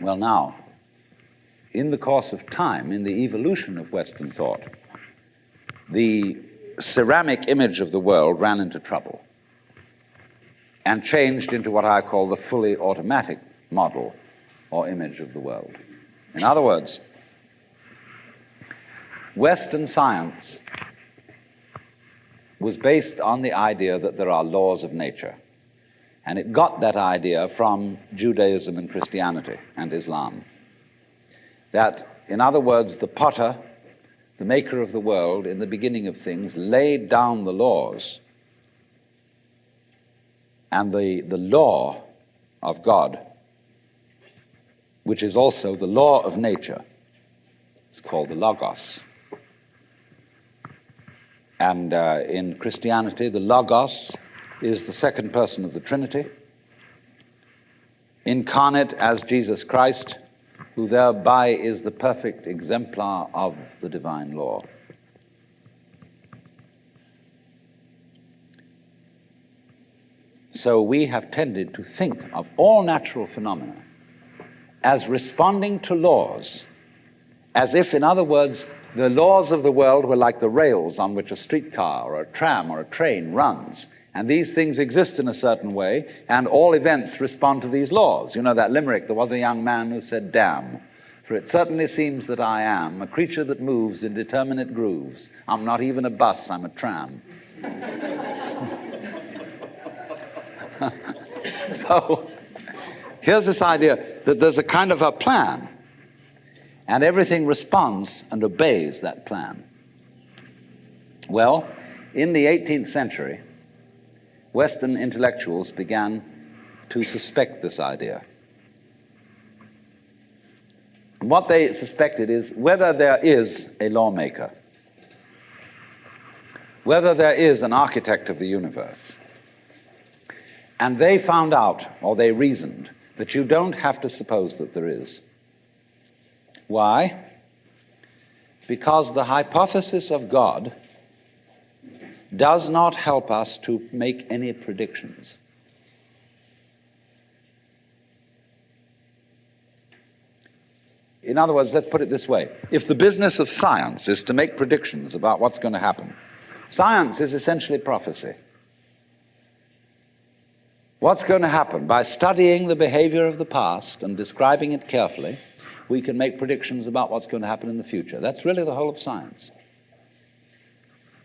Well, now, in the course of time, in the evolution of Western thought, the ceramic image of the world ran into trouble and changed into what I call the fully automatic model or image of the world. In other words, Western science was based on the idea that there are laws of nature. And it got that idea from Judaism and Christianity and Islam. That, in other words, the potter, the maker of the world, in the beginning of things, laid down the laws. And the law of God, which is also the law of nature, is called the Logos. And in Christianity, the Logos is the second person of the Trinity, incarnate as Jesus Christ, who thereby is the perfect exemplar of the divine law. So we have tended to think of all natural phenomena as responding to laws, as if, in other words, the laws of the world were like the rails on which a streetcar or a tram or a train runs. And these things exist in a certain way, and all events respond to these laws. You know that limerick, there was a young man who said, "Damn, for it certainly seems that I am a creature that moves in determinate grooves. I'm not even a bus, I'm a tram." So here's this idea that there's a kind of a plan, and everything responds and obeys that plan. Well, in the 18th century, Western intellectuals began to suspect this idea. And what they suspected is whether there is a lawmaker, whether there is an architect of the universe. And they found out, or they reasoned, that you don't have to suppose that there is. Why? Because the hypothesis of God does not help us to make any predictions. In other words, let's put it this way. If the business of science is to make predictions about what's going to happen, science is essentially prophecy. What's going to happen? By studying the behavior of the past and describing it carefully, we can make predictions about what's going to happen in the future. That's really the whole of science.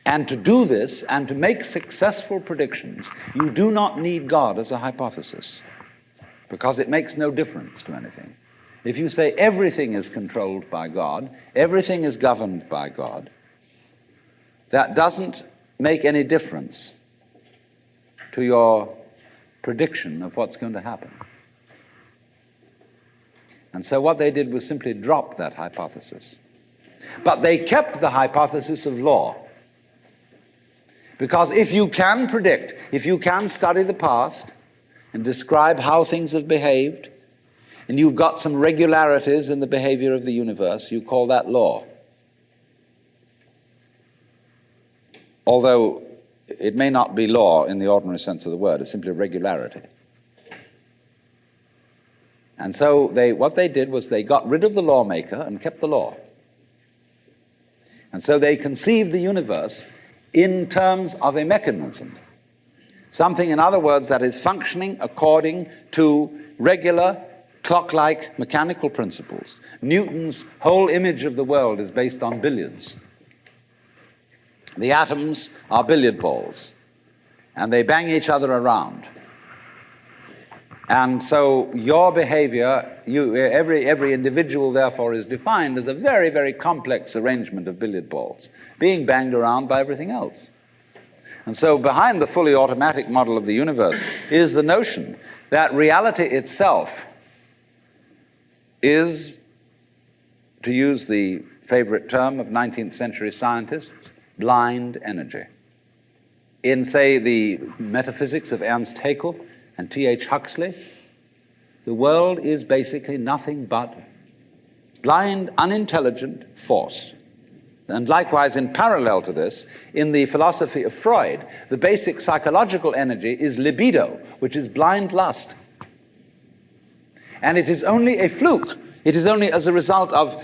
And to do this and to make successful predictions, you do not need God as a hypothesis, because it makes no difference to anything. If you say everything is controlled by God, everything is governed by God, that doesn't make any difference to your prediction of what's going to happen. And so what they did was simply drop that hypothesis. But they kept the hypothesis of law. Because if you can predict, if you can study the past and describe how things have behaved, and you've got some regularities in the behavior of the universe, you call that law. Although it may not be law in the ordinary sense of the word, it's simply regularity. And so what they did was they got rid of the lawmaker and kept the law. And so they conceived the universe in terms of a mechanism. Something, in other words, that is functioning according to regular, clock-like mechanical principles. Newton's whole image of the world is based on billiards. The atoms are billiard balls, and they bang each other around. And so your behavior, every individual, therefore, is defined as a very, very complex arrangement of billiard balls, being banged around by everything else. And so behind the fully automatic model of the universe is the notion that reality itself is, to use the favorite term of 19th century scientists, blind energy. In, say, the Metaphysics of Ernst Haeckel and T.H. Huxley, the world is basically nothing but blind, unintelligent force. And likewise, in parallel to this, in the philosophy of Freud, the basic psychological energy is libido, which is blind lust. And it is only a fluke. It is only as a result of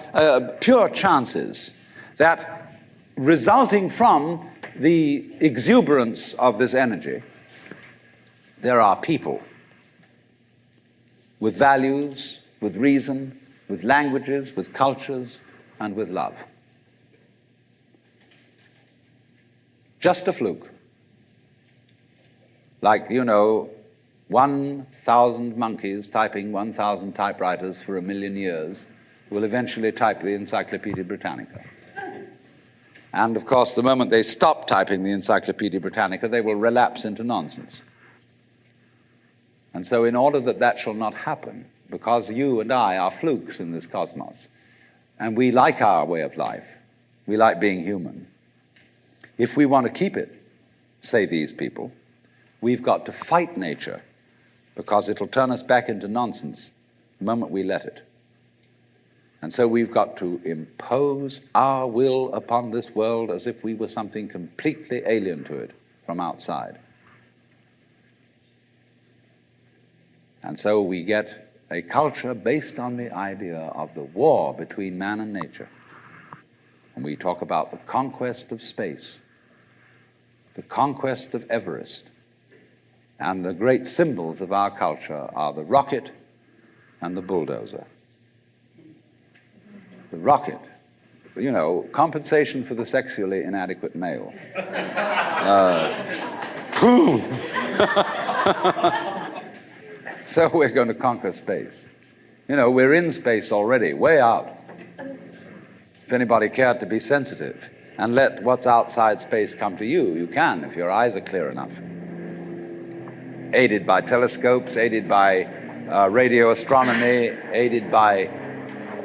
pure chances that, resulting from the exuberance of this energy, there are people with values, with reason, with languages, with cultures, and with love. Just a fluke. Like, 1,000 monkeys typing 1,000 typewriters for 1,000,000 years will eventually type the Encyclopedia Britannica. And of course, the moment they stop typing the Encyclopedia Britannica, they will relapse into nonsense. And so in order that that shall not happen, because you and I are flukes in this cosmos, and we like our way of life, we like being human, if we want to keep it, say these people, we've got to fight nature, because it'll turn us back into nonsense the moment we let it. And so we've got to impose our will upon this world as if we were something completely alien to it from outside. And so we get a culture based on the idea of the war between man and nature. And we talk about the conquest of space, the conquest of Everest. And the great symbols of our culture are the rocket and the bulldozer. The rocket, compensation for the sexually inadequate male. So we're going to conquer space. We're in space already, way out. If anybody cared to be sensitive and let what's outside space come to you, you can, if your eyes are clear enough. Aided by telescopes, aided by radio astronomy, aided by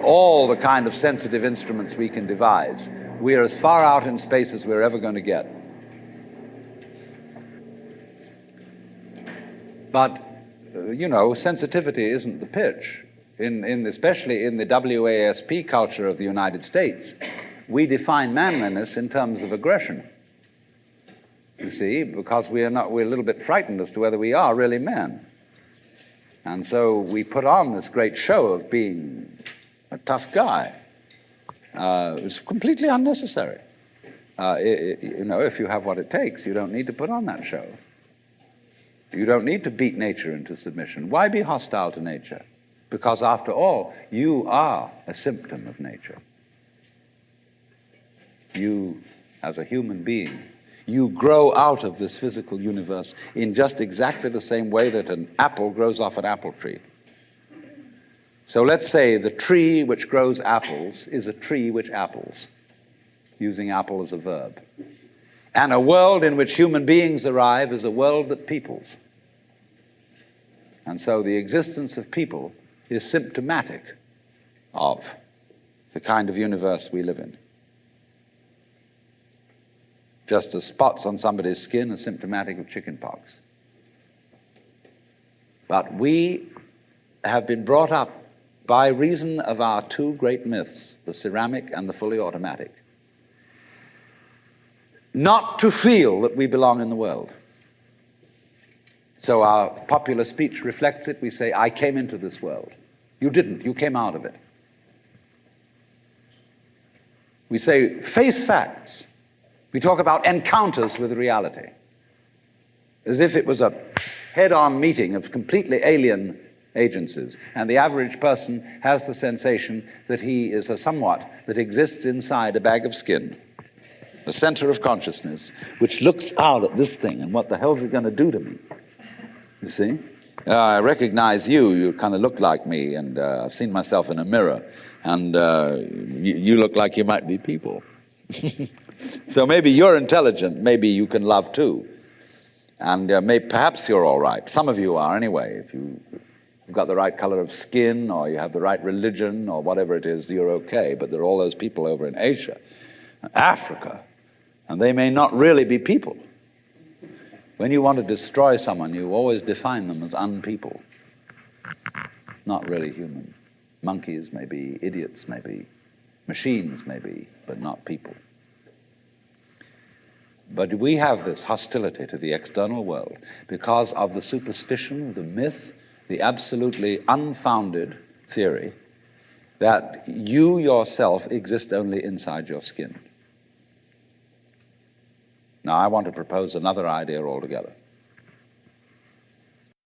all the kind of sensitive instruments we can devise. We're as far out in space as we're ever going to get. But, sensitivity isn't the pitch. Especially in the WASP culture of the United States, we define manliness in terms of aggression. You see, because we're a little bit frightened as to whether we are really men. And so we put on this great show of being a tough guy. It's completely unnecessary. If you have what it takes, you don't need to put on that show. You don't need to beat nature into submission. Why be hostile to nature? Because after all, you are a symptom of nature. You, as a human being, you grow out of this physical universe in just exactly the same way that an apple grows off an apple tree. So let's say the tree which grows apples is a tree which apples, using apple as a verb. And a world in which human beings arrive is a world that peoples. And so the existence of people is symptomatic of the kind of universe we live in. Just as spots on somebody's skin are symptomatic of chickenpox. But we have been brought up by reason of our two great myths, the ceramic and the fully automatic, not to feel that we belong in the world. So our popular speech reflects it. We say, I came into this world. You didn't. You came out of it. We say, face facts. We talk about encounters with reality, as if it was a head-on meeting of completely alien agencies. And the average person has the sensation that he is a somewhat that exists inside a bag of skin, a center of consciousness, which looks out at this thing, and what the hell is it going to do to me? You see? I recognize you. You kind of look like me, and I've seen myself in a mirror, and you look like you might be people. So maybe you're intelligent, maybe you can love too. And perhaps you're all right. Some of you are anyway. If you've got the right color of skin, or you have the right religion, or whatever it is, you're okay. But there are all those people over in Asia, Africa, and they may not really be people. When you want to destroy someone, you always define them as unpeople, not really human. Monkeys may be, idiots may be, machines may be, but not people. But we have this hostility to the external world because of the superstition, the myth, the absolutely unfounded theory that you yourself exist only inside your skin. Now, I want to propose another idea altogether.